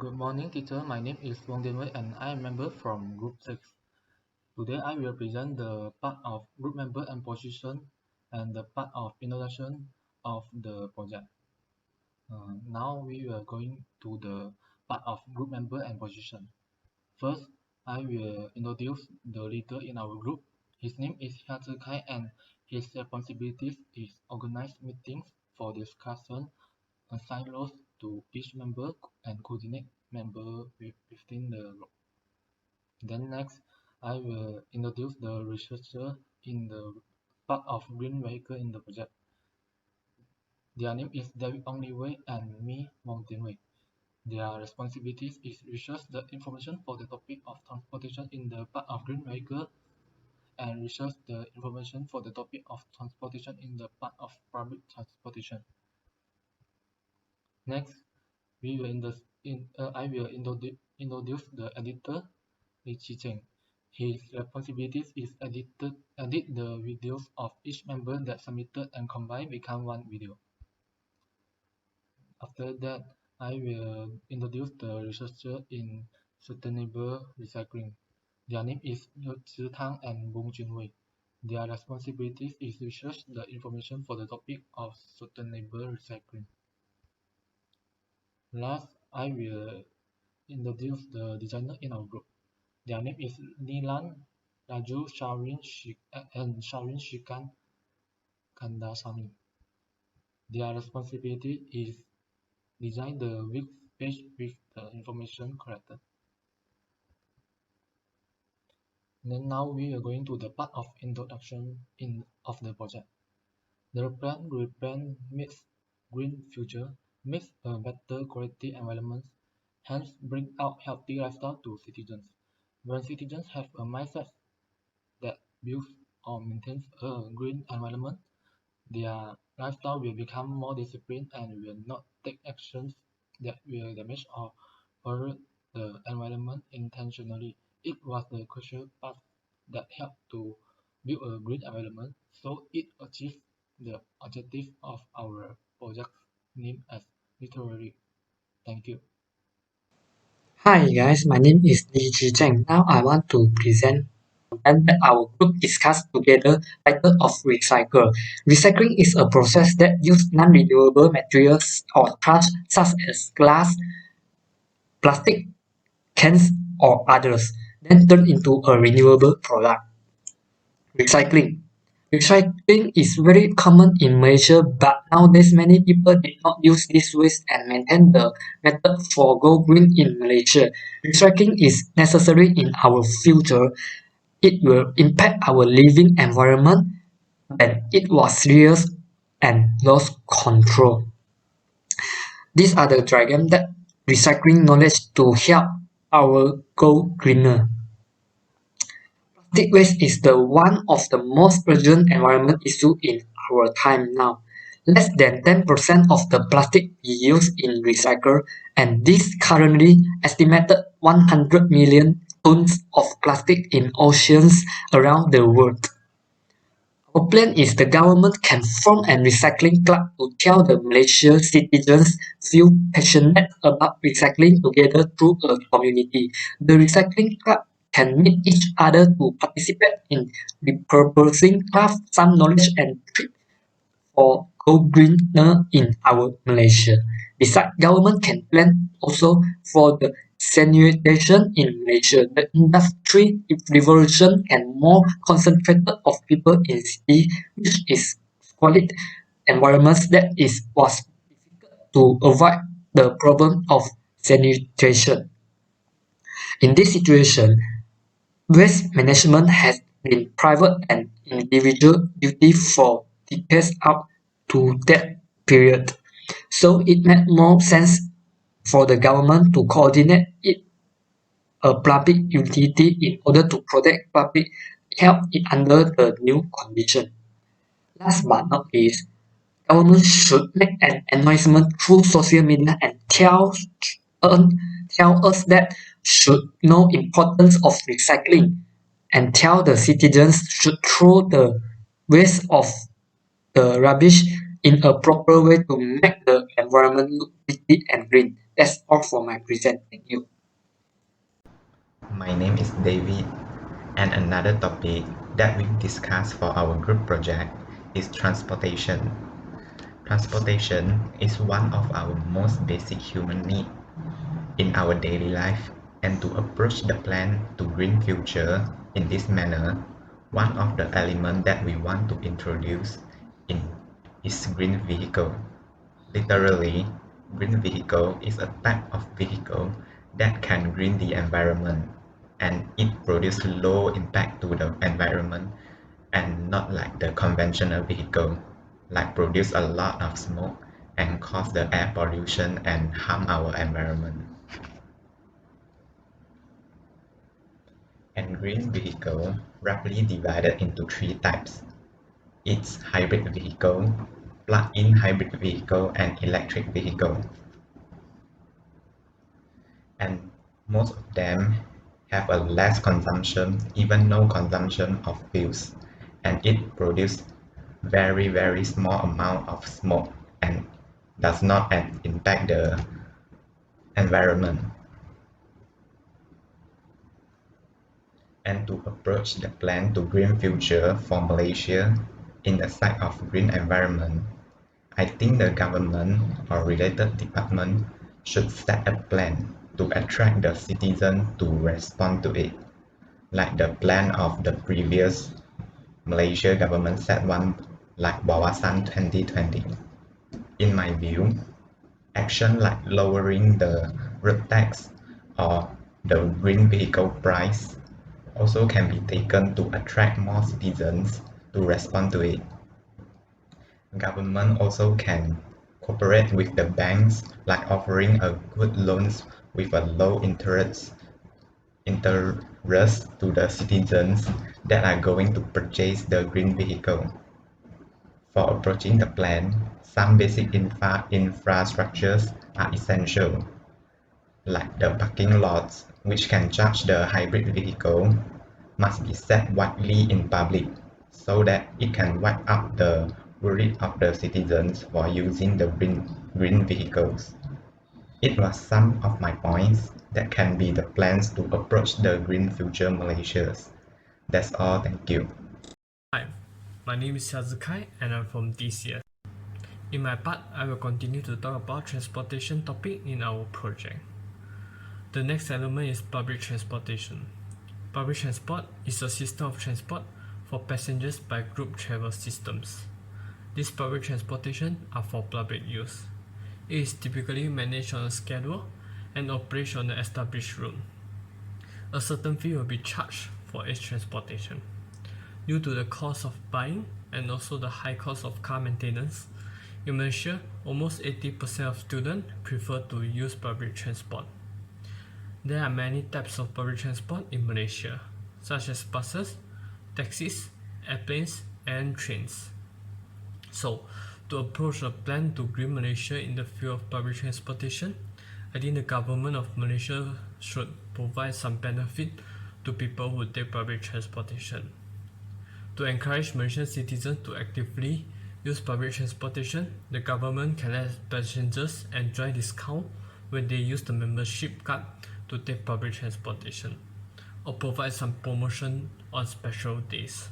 Good morning, teacher. My name is Wong Wei and I am a member from Group 6. Today I will present the part of group member and position and the part of introduction of the project. Now we are going to the part of group member and position. First, I will introduce the leader in our group. His name is Hia Kai and his responsibilities is organize meetings for discussion, assign roles to each member and coordinate member within the group. Then next, I will introduce the researcher in the part of green vehicle in the project. Their name is David Wei and me, Wong Wei. Their responsibilities is research the information for the topic of transportation in the part of green vehicle and research the information for the topic of transportation in the part of public transportation. Next, I will introduce the editor, Li Qicheng. His responsibilities is edit the videos of each member that submitted and combined become one video. After that, I will introduce the researcher in sustainable recycling. Their name is Zhi Tang and Bong Junwei. Their responsibilities is research the information for the topic of sustainable recycling. Last, I will introduce the designer in our group. Their name is Nilan, Raju, and Sharin Shikan Kandasamy. Their responsibility is design the web page with the information collected. Then now we are going to the part of introduction of the project. The plan rebrand meets green future, makes a better quality environment, hence bring out healthy lifestyle to citizens. When citizens have a mindset that builds or maintains a green environment, their lifestyle will become more disciplined and will not take actions that will damage or pollute the environment intentionally. It was the crucial part that helped to build a green environment, so it achieves the objective of our project named as literary. Thank you. Hi guys, my name is Li Zheng. Now I want to present and that our group discussed together title of recycle. Recycling is a process that uses non-renewable materials or trash such as glass, plastic, cans, or others, then turn into a renewable product. Recycling. Recycling is very common in Malaysia, but nowadays many people did not use this waste and maintain the method for go green in Malaysia. Recycling is necessary in our future. It will impact our living environment and it was serious and lost control. These are the diagrams that recycling knowledge to help our go greener. Plastic waste is the one of the most urgent environment issue in our time now. Less than 10% of the plastic we use in recycle, and this currently estimated 100 million tons of plastic in oceans around the world. Our plan is the government can form a recycling club to tell the Malaysian citizens feel passionate about recycling together through a community. The recycling club can meet each other to participate in repurposing craft some knowledge and trick for go greener in our Malaysia. Besides, government can plan also for the sanitation in Malaysia. The industry revolution and more concentrated of people in city, which is quality environments that is was difficult to avoid the problem of sanitation. In this situation, waste management has been private and individual duty for decades up to that period. So it made more sense for the government to coordinate it a public utility in order to protect public health under the new condition. Last but not least, government should make an announcement through social media and tell us that should know importance of recycling and tell the citizens should throw the waste of the rubbish in a proper way to make the environment look pretty and green. That's all for my present. Thank you. My name is David, and another topic that we discuss for our group project is transportation. Transportation is one of our most basic human needs in our daily life, and to approach the plan to green future in this manner, one of the elements that we want to introduce in is green vehicle. Literally, green vehicle is a type of vehicle that can green the environment, and it produces low impact to the environment, and not like the conventional vehicle like produce a lot of smoke and cause the air pollution and harm our environment. And green vehicle roughly divided into three types. It's hybrid vehicle, plug-in hybrid vehicle, and electric vehicle. And most of them have a less consumption, even no consumption of fuels, and it produces very small amount of smoke and does not impact the environment. And to approach the plan to green future for Malaysia in the side of green environment, I think the government or related department should set a plan to attract the citizen to respond to it, like the plan of the previous Malaysia government set one like Wawasan 2020. In my view, action like lowering the road tax or the green vehicle price also can be taken to attract more citizens to respond to it. Government also can cooperate with the banks like offering a good loans with a low interest to the citizens that are going to purchase the green vehicle. For approaching the plan, some basic infrastructures are essential, like the parking lots, which can charge the hybrid vehicle, must be set widely in public so that it can wipe out the worry of the citizens for using the green vehicles. It was some of my points that can be the plans to approach the green future Malaysia. That's all, thank you. Hi, my name is Yazukai and I'm from DCS. In my part, I will continue to talk about transportation topic in our project. The next element is public transportation. Public transport is a system of transport for passengers by group travel systems. These public transportation are for public use. It is typically managed on a schedule and operates on an established route. A certain fee will be charged for its transportation. Due to the cost of buying and also the high cost of car maintenance, in Malaysia, almost 80% of students prefer to use public transport. There are many types of public transport in Malaysia, such as buses, taxis, airplanes, and trains. So, to approach a plan to green Malaysia in the field of public transportation, I think the government of Malaysia should provide some benefit to people who take public transportation. To encourage Malaysian citizens to actively use public transportation, the government can let passengers enjoy discount when they use the membership card to take public transportation, or provide some promotion on special days.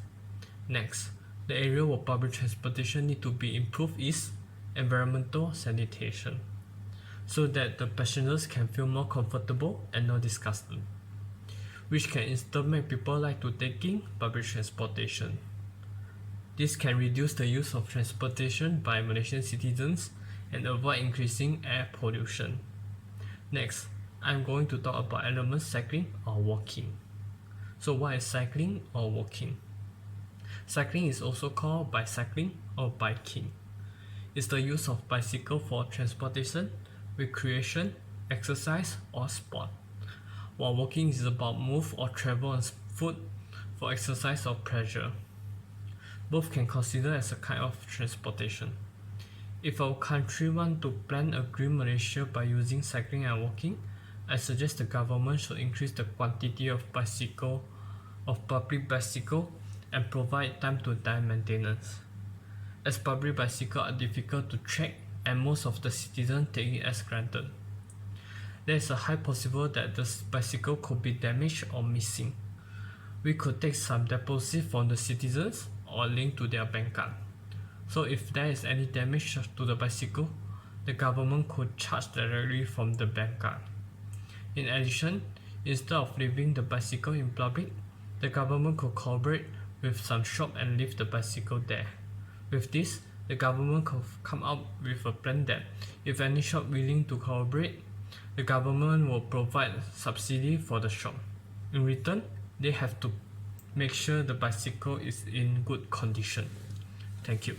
Next, the area where public transportation need to be improved is environmental sanitation, so that the passengers can feel more comfortable and not disgusted, which can instead make people like to taking public transportation. This can reduce the use of transportation by Malaysian citizens and avoid increasing air pollution. Next, I'm going to talk about elements cycling or walking. So what is cycling or walking? Cycling is also called bicycling or biking. It's the use of bicycle for transportation, recreation, exercise, or sport. While walking is about move or travel on foot for exercise or pleasure. Both can consider as a kind of transportation. If our country want to plan a green Malaysia by using cycling and walking, I suggest the government should increase the quantity of public bicycle and provide time-to-time maintenance. As public bicycles are difficult to track and most of the citizens take it as granted. there is a high possible that the bicycle could be damaged or missing. We could take some deposit from the citizens or link to their bank card. So if there is any damage to the bicycle, the government could charge directly from the bank card. In addition, instead of leaving the bicycle in public, the government could cooperate with some shop and leave the bicycle there. With this, the government could come up with a plan that if any shop willing to cooperate, the government will provide subsidy for the shop. In return, they have to make sure the bicycle is in good condition. Thank you.